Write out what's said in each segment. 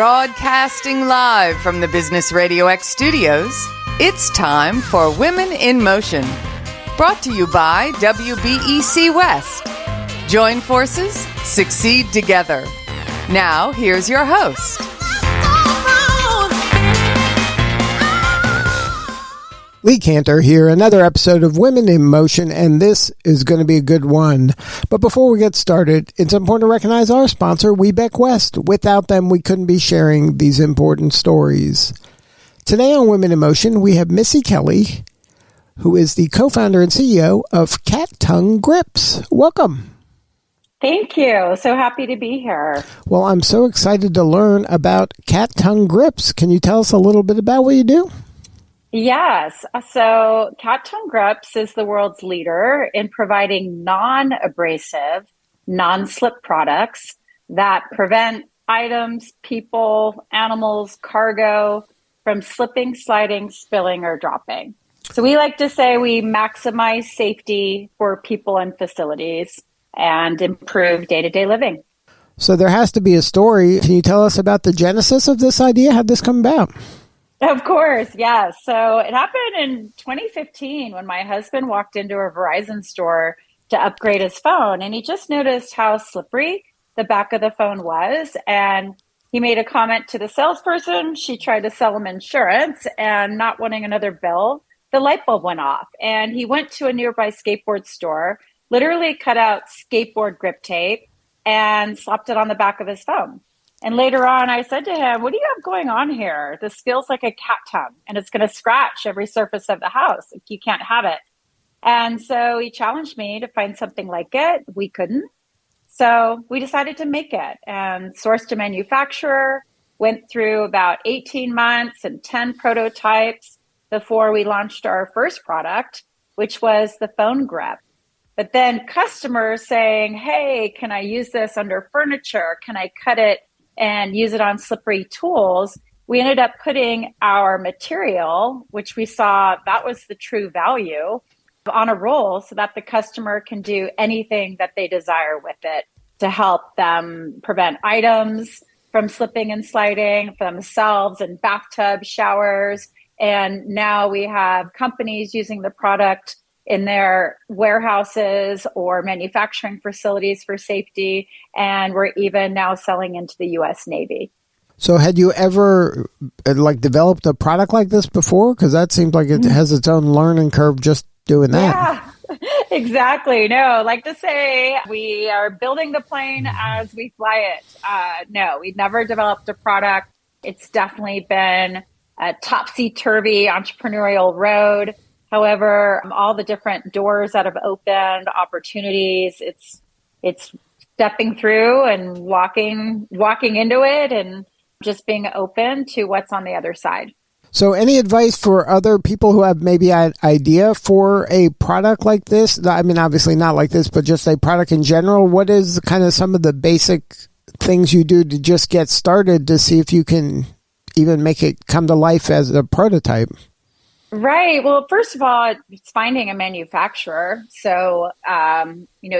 Broadcasting live from the Business RadioX studios, it's time for Women in Motion. Brought to you by WBEC-West. Join forces, succeed together. Now, here's your host. Lee Kantor here, another episode of Women in Motion, and this is going to be a good one. But before we get started, it's important to recognize our sponsor, WBEC-West. Without them, we couldn't be sharing these important stories. Today on Women in Motion, we have Missy Kelly, who is the co-founder and CEO of CatTongue Grips. Welcome. Thank you. So happy to be here. Well, I'm so excited to learn about CatTongue Grips. Can you tell us a little bit about what you do? Yes. So CatTongue Grips is the world's leader in providing non-abrasive, non-slip products that prevent items, people, animals, cargo from slipping, sliding, spilling, or dropping. So we like to say we maximize safety for people and facilities and improve day-to-day living. So there has to be a story. Can you tell us about the genesis of this idea? How'd this come about? Of course, yes. So it happened in 2015 when my husband walked into a Verizon store to upgrade his phone, and he just noticed how slippery the back of the phone was. And he made a comment to the salesperson. She tried to sell him insurance, and not wanting another bill, the light bulb went off. And he went to a nearby skateboard store, literally cut out skateboard grip tape and slapped it on the back of his phone. And later on, I said to him, what do you have going on here? This feels like a cat tongue, and it's going to scratch every surface of the house if you can't have it. And so he challenged me to find something like it. We couldn't. So we decided to make it and sourced a manufacturer, went through about 18 months and 10 prototypes before we launched our first product, which was the phone grip. But then customers saying, hey, can I use this under furniture? Can I cut it and use it on slippery tools? We ended up putting our material, which we saw that was the true value, on a roll so that the customer can do anything that they desire with it to help them prevent items from slipping and sliding for themselves in bathtubs, showers. And now we have companies using the product in their warehouses or manufacturing facilities for safety. And we're even now selling into the U.S. Navy. So had you ever developed a product like this before? Because that seems like it has its own learning curve just doing that. Yeah, exactly. No, I like to say we are building the plane as we fly it. No, we've never developed a product. It's definitely been a topsy-turvy entrepreneurial road. However, all the different doors that have opened, opportunities, it's stepping through and walking into it and just being open to what's on the other side. So any advice for other people who have maybe an idea for a product like this? I mean, obviously not like this, but just a product in general. What is kind of some of the basic things you do to just get started to see if you can even make it come to life as a prototype? Right. Well, first of all, it's finding a manufacturer. So,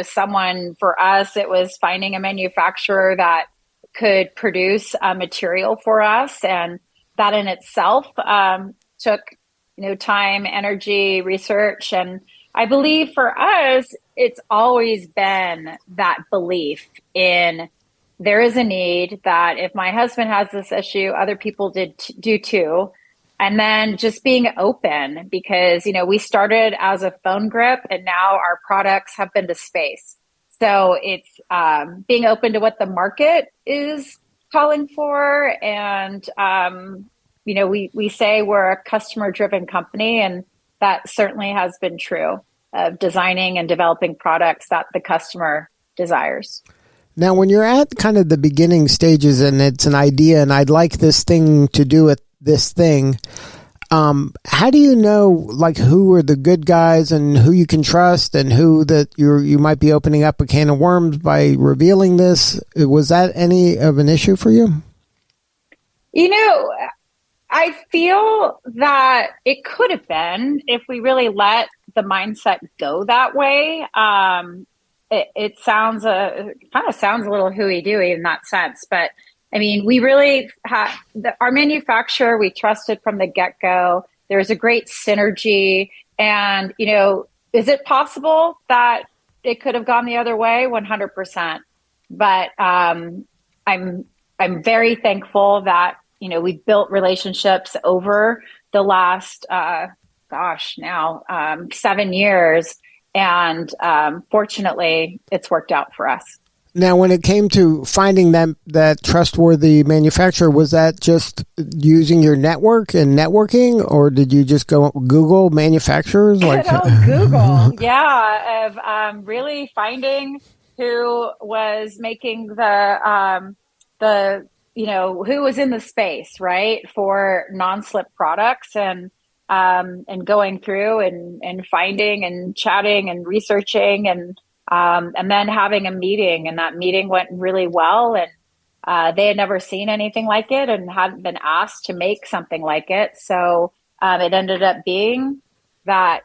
someone, for us, it was finding a manufacturer that could produce a material for us. And that in itself took, time, energy, research. And I believe for us, it's always been that belief in there is a need that if my husband has this issue, other people do too. And then just being open because, we started as a phone grip and now our products have been to space. So it's being open to what the market is calling for. And, we say we're a customer-driven company, and that certainly has been true of designing and developing products that the customer desires. Now, when you're at kind of the beginning stages and it's an idea and I'd like this thing to do it, this thing, how do you know who are the good guys and who you can trust and who that you might be opening up a can of worms by revealing this? Was that any of an issue for you? I feel that it could have been if we really let the mindset go that way. It sounds kind of sounds a little hooey-dooey in that sense, but I mean, we really had our manufacturer, we trusted from the get-go. There was a great synergy. And, is it possible that it could have gone the other way? 100%. But I'm very thankful that, we built relationships over the last, 7 years. And fortunately, it's worked out for us. Now, when it came to finding that trustworthy manufacturer, was that just using your network and networking, or did you just go Google manufacturers? Google, yeah, of really finding who was making who was in the space, right, for non-slip products, and going through and finding and chatting and researching and then having a meeting, and that meeting went really well, and they had never seen anything like it and hadn't been asked to make something like it. So it ended up being that,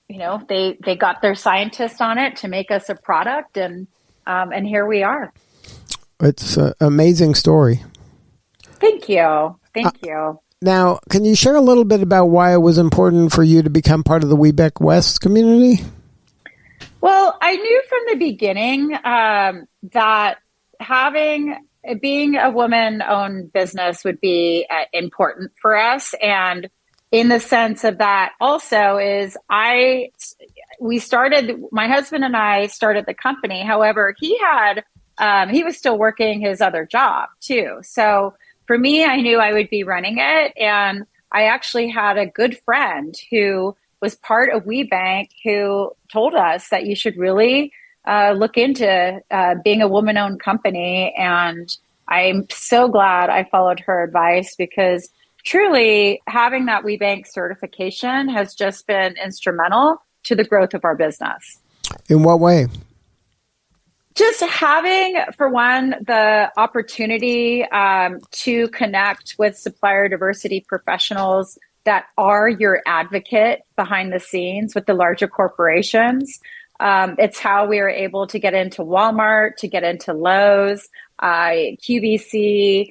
they got their scientists on it to make us a product, and here we are. It's an amazing story. Thank you. Thank you. Now, can you share a little bit about why it was important for you to become part of the WBEC-West community? Well, I knew from the beginning that being a woman-owned business would be important for us. And in the sense of that also is my husband and I started the company. However, he was still working his other job too. So for me, I knew I would be running it. And I actually had a good friend who was part of WeBank who told us that you should really look into being a woman-owned company. And I'm so glad I followed her advice, because truly having that WeBank certification has just been instrumental to the growth of our business. In what way? Just having, for one, the opportunity to connect with supplier diversity professionals that are your advocate behind the scenes with the larger corporations. It's how we are able to get into Walmart, to get into Lowe's, QVC.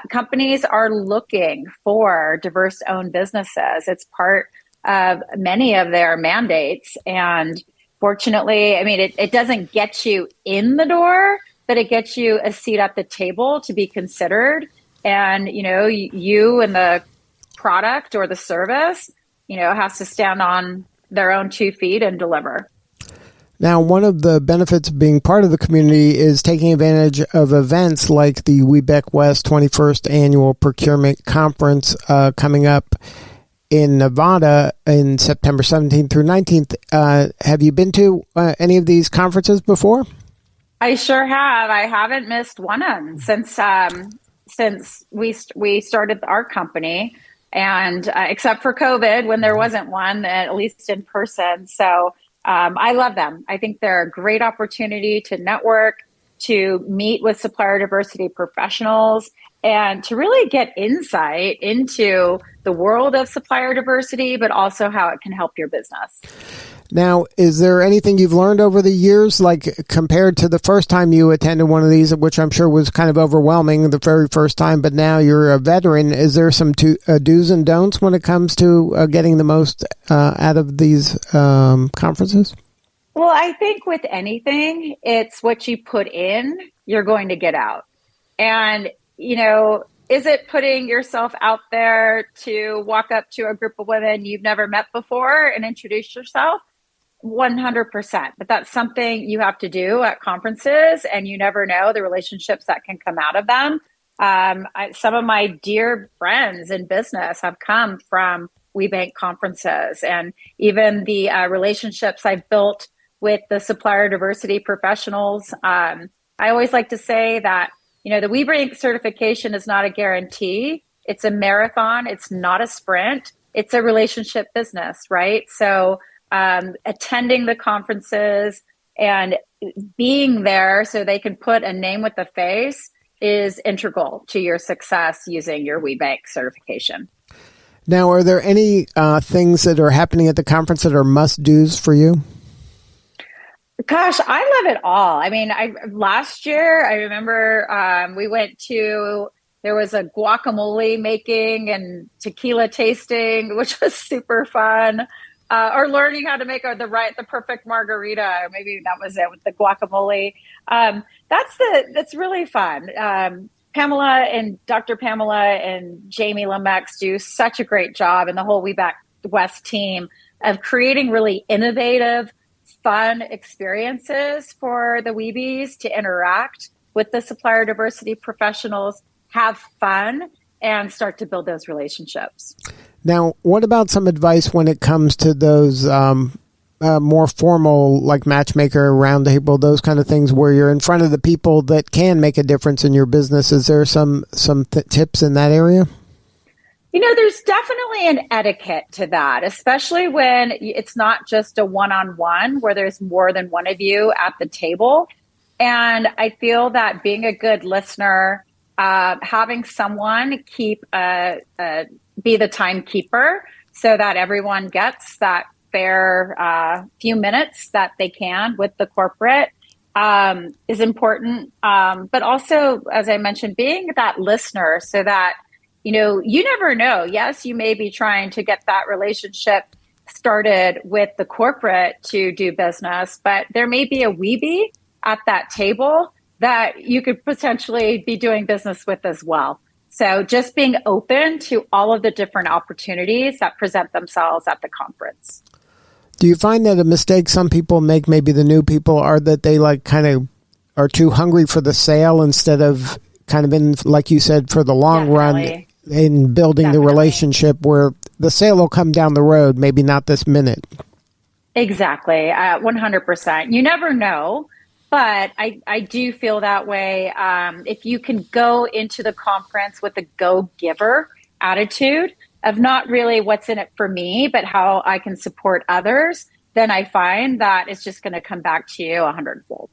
Companies are looking for diverse-owned businesses. It's part of many of their mandates. And fortunately, I mean, it doesn't get you in the door, but it gets you a seat at the table to be considered. And, you and the product or the service, has to stand on their own 2 feet and deliver. Now, one of the benefits of being part of the community is taking advantage of events like the WBEC-West 21st Annual Procurement Conference coming up in Nevada in September 17th through 19th. Have you been to any of these conferences before? I sure have. I haven't missed one of them since we started our company. And except for COVID, when there wasn't one, at least in person. So I love them. I think they're a great opportunity to network, to meet with supplier diversity professionals, and to really get insight into the world of supplier diversity, but also how it can help your business. Now, is there anything you've learned over the years, like compared to the first time you attended one of these, which I'm sure was kind of overwhelming the very first time, but now you're a veteran? Is there some do's and don'ts when it comes to getting the most out of these conferences? Well, I think with anything, it's what you put in, you're going to get out. And, is it putting yourself out there to walk up to a group of women you've never met before and introduce yourself? 100%. But that's something you have to do at conferences, and you never know the relationships that can come out of them. Some of my dear friends in business have come from WeBank conferences, and even the relationships I've built with the supplier diversity professionals. I always like to say that, the WeBank certification is not a guarantee. It's a marathon. It's not a sprint. It's a relationship business, right? So attending the conferences and being there so they can put a name with a face is integral to your success using your WeBank certification. Now, are there any things that are happening at the conference that are must-dos for you? Gosh, I love it all. I mean, last year I remember there was a guacamole making and tequila tasting, which was super fun. Or learning how to make the perfect margarita. Maybe that was it with the guacamole. That's really fun. Pamela and Dr. Pamela and Jamie Lemex do such a great job, and the whole WBEC-West team of creating really innovative, fun experiences for the Weebies to interact with the supplier diversity professionals, have fun, and start to build those relationships. Now, what about some advice when it comes to those more formal, like matchmaker, roundtable, those kind of things where you're in front of the people that can make a difference in your business? Is there some tips in that area? There's definitely an etiquette to that, especially when it's not just a one-on-one where there's more than one of you at the table. And I feel that being a good listener, having someone be the timekeeper so that everyone gets that fair few minutes that they can with the corporate is important. But also, as I mentioned, being that listener so that you never know. Yes, you may be trying to get that relationship started with the corporate to do business, but there may be a Weebie at that table that you could potentially be doing business with as well. So just being open to all of the different opportunities that present themselves at the conference. Do you find that a mistake some people make, maybe the new people, are that they kind of are too hungry for the sale instead of kind of in, like you said, for the long run in building the relationship where the sale will come down the road, maybe not this minute? Exactly. 100%. You never know, but I do feel that way. If you can go into the conference with a go-giver attitude of not really what's in it for me, but how I can support others, then I find that it's just going to come back to you 100-fold.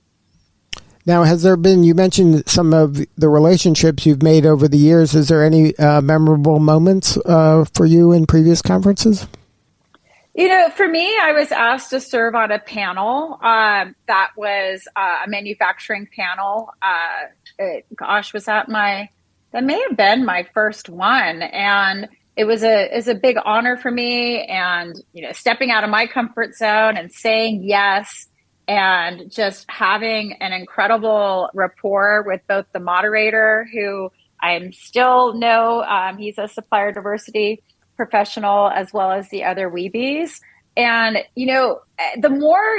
Now, has there been, you mentioned some of the relationships you've made over the years. Is there any memorable moments for you in previous conferences? For me, I was asked to serve on a panel that was a manufacturing panel. That may have been my first one. And it was a big honor for me. And, stepping out of my comfort zone and saying yes, and just having an incredible rapport with both the moderator, who I still know, he's a supplier diversity professional, as well as the other Weebies. And, the more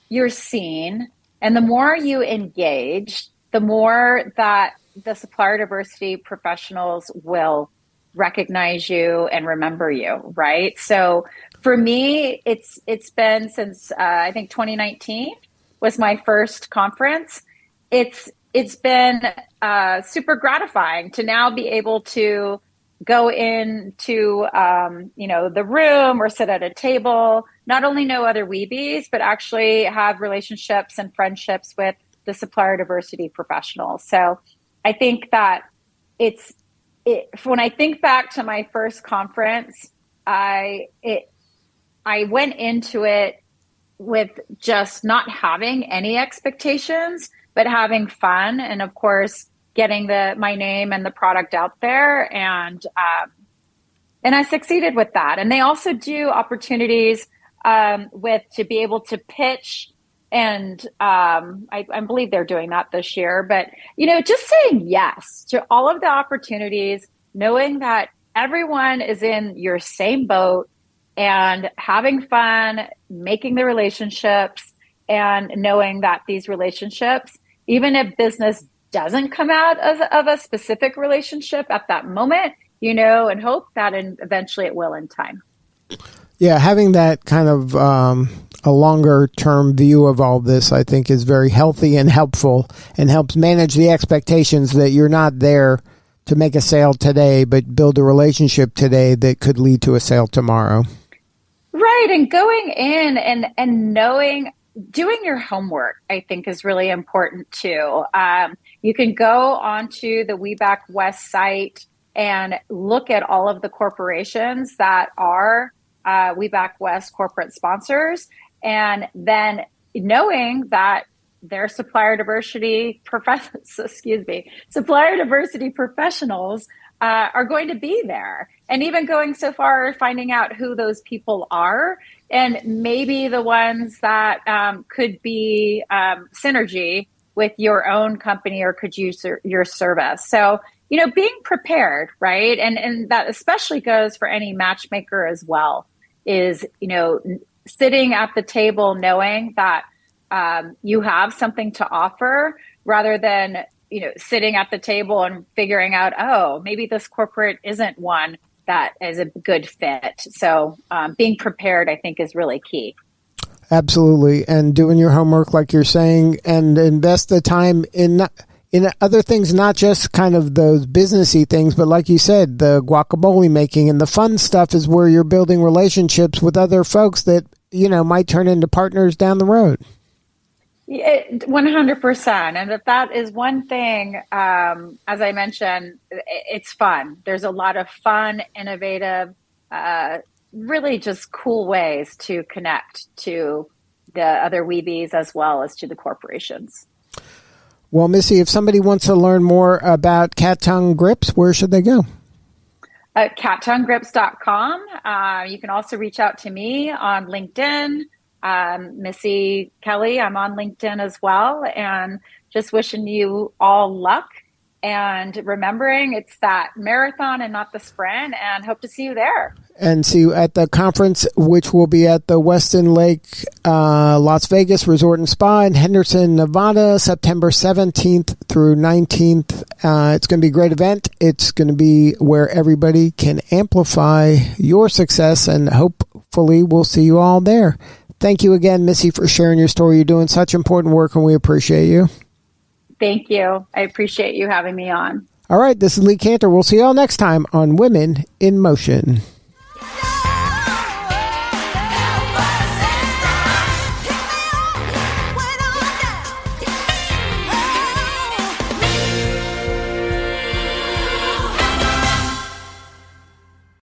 you're seen and the more you engage, the more that the supplier diversity professionals will recognize you and remember you, right? So for me, it's been since I think 2019 was my first conference. It's been super gratifying to now be able to go into the room or sit at a table, not only know other Weebies, but actually have relationships and friendships with the supplier diversity professionals. So I think that when I think back to my first conference, I went into it with just not having any expectations, but having fun. And of course, getting my name and the product out there. And I succeeded with that. And they also do opportunities to be able to pitch. And I believe they're doing that this year. But, just saying yes to all of the opportunities, knowing that everyone is in your same boat, and having fun, making the relationships, and knowing that these relationships, even if business doesn't come out of a specific relationship at that moment, and hope that eventually it will in time. Yeah, having that kind of a longer term view of all this, I think, is very healthy and helpful, and helps manage the expectations that you're not there to make a sale today, but build a relationship today that could lead to a sale tomorrow. Right. And going in and doing your homework, I think, is really important too. You can go onto the WBEC-West site and look at all of the corporations that are WBEC-West corporate sponsors, and then knowing that their supplier diversity professionals are going to be there, and even going so far as finding out who those people are, and maybe the ones that could be synergy with your own company or could use your service. So, being prepared, right? And that especially goes for any matchmaker as well, is, sitting at the table knowing that you have something to offer, rather than, sitting at the table and figuring out, oh, maybe this corporate isn't one that is a good fit. So being prepared, I think, is really key. Absolutely. And doing your homework, like you're saying, and invest the time in other things, not just kind of those businessy things, but like you said, the guacamole making and the fun stuff is where you're building relationships with other folks that, might turn into partners down the road. 100%. And if that is one thing, as I mentioned, it's fun. There's a lot of fun, innovative, really just cool ways to connect to the other weebies as well as to the corporations. Well, Missy, if somebody wants to learn more about CatTongue Grips, where should they go? At CatTongueGrips.com. You can also reach out to me on LinkedIn. Missy Kelly, I'm on LinkedIn as well, and just wishing you all luck, and remembering it's that marathon and not the sprint, and hope to see you there. And see you at the conference, which will be at the Westin Lake Las Vegas Resort and Spa in Henderson, Nevada, September 17th through 19th. It's going to be a great event. It's going to be where everybody can amplify your success, and hopefully we'll see you all there. Thank you again, Missy, for sharing your story. You're doing such important work, and we appreciate you. Thank you. I appreciate you having me on. All right, this is Lee Kantor. We'll see you all next time on Women in Motion.